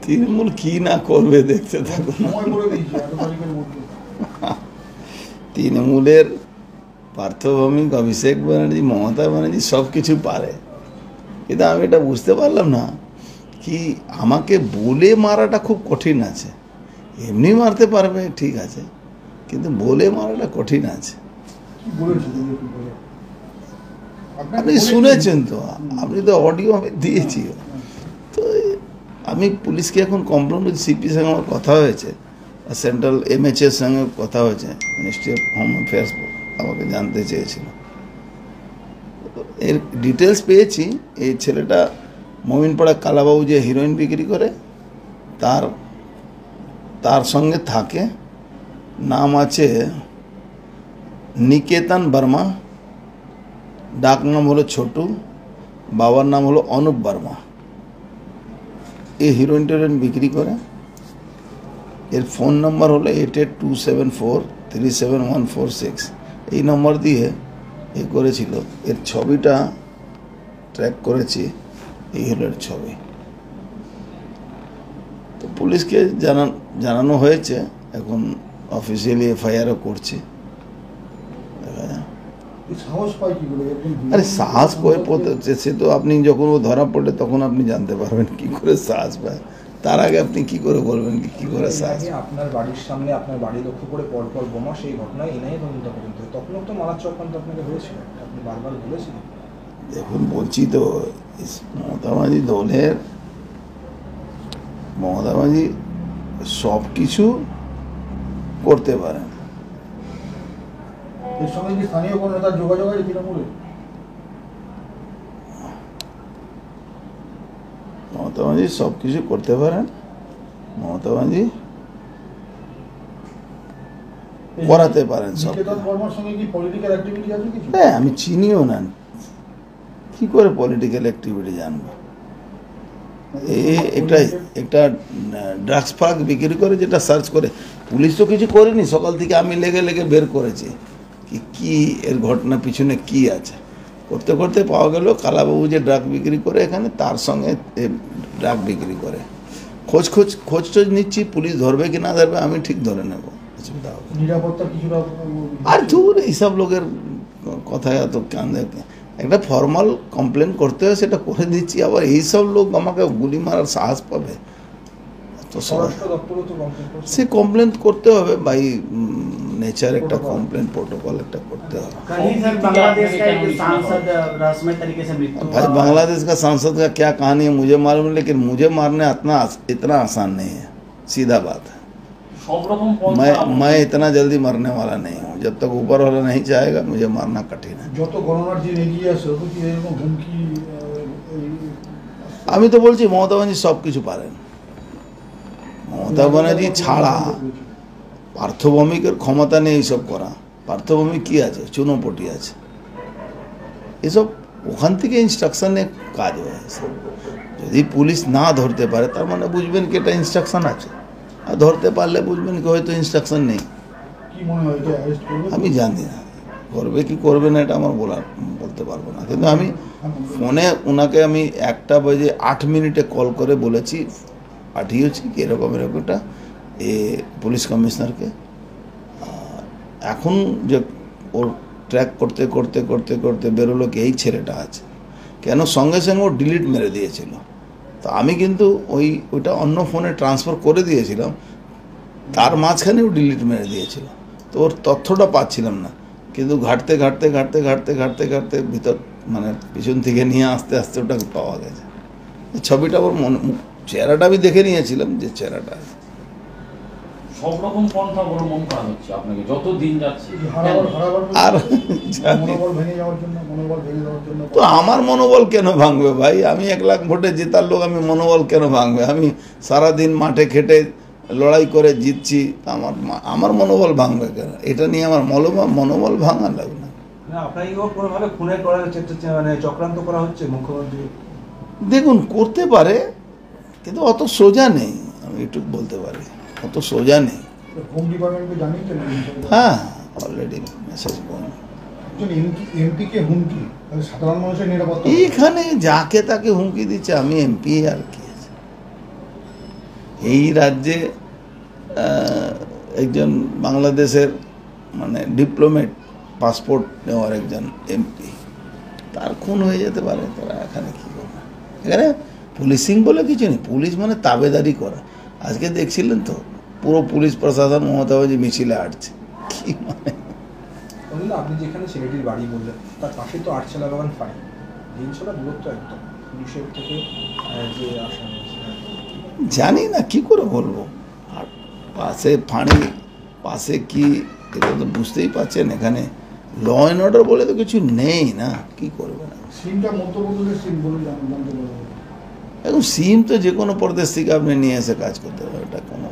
তৃণমূল কি না করবে দেখতে থাকুন। তৃণমূলের পার্থ ভৌমিক, অভিষেক ব্যানার্জি, মমতা ব্যানার্জি সব কিছু পারে, কিন্তু আমি এটা বুঝতে পারলাম না কি আমাকে বলে মারাটা খুব কঠিন আছে। এমনি মারতে পারবে ঠিক আছে, কিন্তু বলে মারাটা কঠিন আছে। আপনি শুনেছেন তো, আপনি তো অডিও আমি দিয়েছি। তো আমি পুলিশকে এখন কমপ্লেন করছি, সিপির সঙ্গে আমার কথা হয়েছে, আর সেন্ট্রাল এমএচএর সঙ্গে কথা হয়েছে, মিনিস্ট্রি অফ হোম অ্যাফেয়ার্স আমাকে জানতে চেয়েছিল। এর ডিটেলস পেয়েছি। এই ছেলেটা মমিনপাড়া কালাবাবু যে হিরোইন বিক্রি করে তার সঙ্গে থাকে। নাম আছে নিকেতন বর্মা, ডাক নাম হলো ছোটু, বাবার নাম হলো অনুপ বর্মা। এই হিরোইন টেরোইন বিক্রি করে। এর ফোন নম্বর হলো 8827437146। এই নম্বর দিয়ে এ করেছিল। এর ছবিটা ট্র্যাক করেছি, এই হলো এর ছবি। তো পুলিশকে জানানো হয়েছে, এখন অফিসিয়ালি এফআইআরও করছে। আরে সাহস পেয়ে সে তো আপনি যখন ও ধরা পড়লে তখন আপনি জানতে পারবেন কি করে সাহস পায়। তার আগে আপনি কি করে বলবেন কি করে সাহস? আপনার বাড়ির সামনে আপনার বাড়ি লক্ষ্য করে পরপর বোমা, সেই ঘটনায় এনআইএ তদন্ত পর্যন্ত তখন তো মারার চক্রান্ত আপনাকে হয়েছিল, আপনি বারবার বলেছিলেন। দেখুন বলছি তো, মমতা ব্যানার্জি দলের মমতা ব্যানার্জি সব কিছু করতে পারেন। এর সঙ্গে কি স্থানীয় কোনো নেতার যোগাযোগ আছে তৃণমূলে? মমতা ব্যানার্জি সব কিছু করতে পারেন। মমতা ব্যানার্জি করাতে পারেন সব। হ্যাঁ, আমি চিনিও না, কি করে পলিটিক্যাল অ্যাক্টিভিটি জানবো? একটা ড্রাগস ফাগ বিক্রি করে, যেটা সার্চ করে পুলিশ তো কিছু করেনি। সকাল থেকে আমি লেগে বের করেছি কি এর ঘটনা পিছনে কি আছে। করতে করতে পাওয়া গেল কালাবাবু যে ড্রাগ বিক্রি করে এখানে, তার সঙ্গে ড্রাগ বিক্রি করে। খোঁজ নিচ্ছি, পুলিশ ধরবে কি না ধরবে আমি ঠিক ধরে নেব, অসুবিধা হবে। আর ধুর এইসব লোকের কথায় এত কান দেখে। একটা ফর্মাল কমপ্লেন করতে হয়, সেটা করে দিচ্ছি। আবার এইসব লোক আমাকে গুলি মারার সাহস পাবে? সে কমপ্লেন করতে হবে বাই নেচার, একটা কমপ্লেন प्रोटोकॉल একটা करते হবে। भाई बांग्लादेश का सांसद का क्या कहानी है मुझे मालूम है, लेकिन मुझे मारने इतना आसान नहीं है, सीधा बात है। मैं इतना जल्दी मरने वाला नहीं हूँ। जब तक ऊपर वाला नहीं चाहेगा मुझे मारना कठिन है। আমি তো বলছি মমতা ব্যানার্জি সব কিছু পারেন। মমতা ব্যানার্জি ছাড়া পার্থ ভৌমিকের ক্ষমতা নেই এইসব করা। পার্থ ভৌমিক কি আছে, চুনোপটি আছে। এসব ওখান থেকে ইনস্ট্রাকশনে কাজ হয়েছে। যদি পুলিশ না ধরতে পারে তার মানে বুঝবেন কি এটা ইনস্ট্রাকশন আছে, আর ধরতে পারলে বুঝবেন কি হয়তো ইনস্ট্রাকশন নেই। আমি জানি না করবে কি করবে না, এটা আমার বলতে পারবো না। কিন্তু আমি ফোনে ওনাকে আমি 1:08 কল করে বলেছি, পাঠিয়েছি কি এরকম একটা পুলিশ কমিশনারকে। এখন যে ওর ট্র্যাক করতে করতে করতে করতে বেরোলো কি এই ছেলেটা আছে কেন, সঙ্গে সঙ্গে ও ডিলিট মেরে দিয়েছিল। তো আমি কিন্তু ওইটা অন্য ফোনে ট্রান্সফার করে দিয়েছিলাম, তার মাঝখানেও ডিলিট মেরে দিয়েছিল। তো ওর তথ্যটা পাচ্ছিলাম না, কিন্তু ঘাটতে ঘাটতে ঘাটতে ঘাটতে ঘাটতে ঘাটতে ভিতর মানে পিছন থেকে নিয়ে আস্তে আস্তে ওটা পাওয়া গেছে। ছবিটা ওর চেহারাটা আমি দেখে নিয়েছিলাম, যে চেহারাটা সব রকম পন্থা অবলম্বন করা হচ্ছে আপনাকে যত দিন যাচ্ছে। আর তো আমার মনোবল কেন ভাঙবে ভাই? আমি 1 লাখ ভোটে জেতার লোক, আমি মনোবল কেন ভাঙবে? আমি সারাদিন মাঠে খেটে লড়াই করে জিতছি, আমার মনোবল ভাঙবে কেন? এটা নিয়ে আমার মনোবল ভাঙা লাগবে না। চক্রান্ত করা হচ্ছে মুখ্যমন্ত্রী। দেখুন করতে পারে, কিন্তু অত সোজা নেই। আমি একটু বলতে পারি অত সোজা নেই। হ্যাঁ, অলরেডি মেসেজ একজন এমপিকে হুমকি তাহলে সাধারণ মানুষের নিরাপত্তা এইখানে যাকে তাকে হুমকি দিচ্ছে, আমি এমপি আর কি আছে। এই রাজ্যে একজন বাংলাদেশের মানে ডিপ্লোমেট, পাসপোর্ট নেওয়ার একজন এমপি, তার খুন হয়ে যেতে পারে, তারা এখানে কী করবে? এখানে পুলিশিং বলে কিছু নেই, পুলিশ মানে তাবেদারি করা। আজকে দেখছিলেন তো পুরো পুলিশ প্রশাসন মমতা ব্যানার্জি মিছিলে হাঁটছে, কি মানে? অনিল, আপনি যেখানে ছেলেটির বাড়ি বললেন তার পাশে তো আটচালা বাগান ফাঁড়ি, দিনছড়া দূরত্ব একদম পুলিশের থেকে যে আসা জানি না কি করে বলবো। আর পাশে ফাঁড়ি, পাশে কি, এটা তো বুঝতেই পারছেন, এখানে ল অ্যান্ড অর্ডার বলে তো কিছু নেই না, কি করবে না। সিমটা মধ্যপ্রদেশের সিম বলে জানতে পারবো। এখন সিম তো যে কোনো প্রদেশ থেকে আপনি নিয়ে এসে কাজ করতে পারবেন, এটা কোনো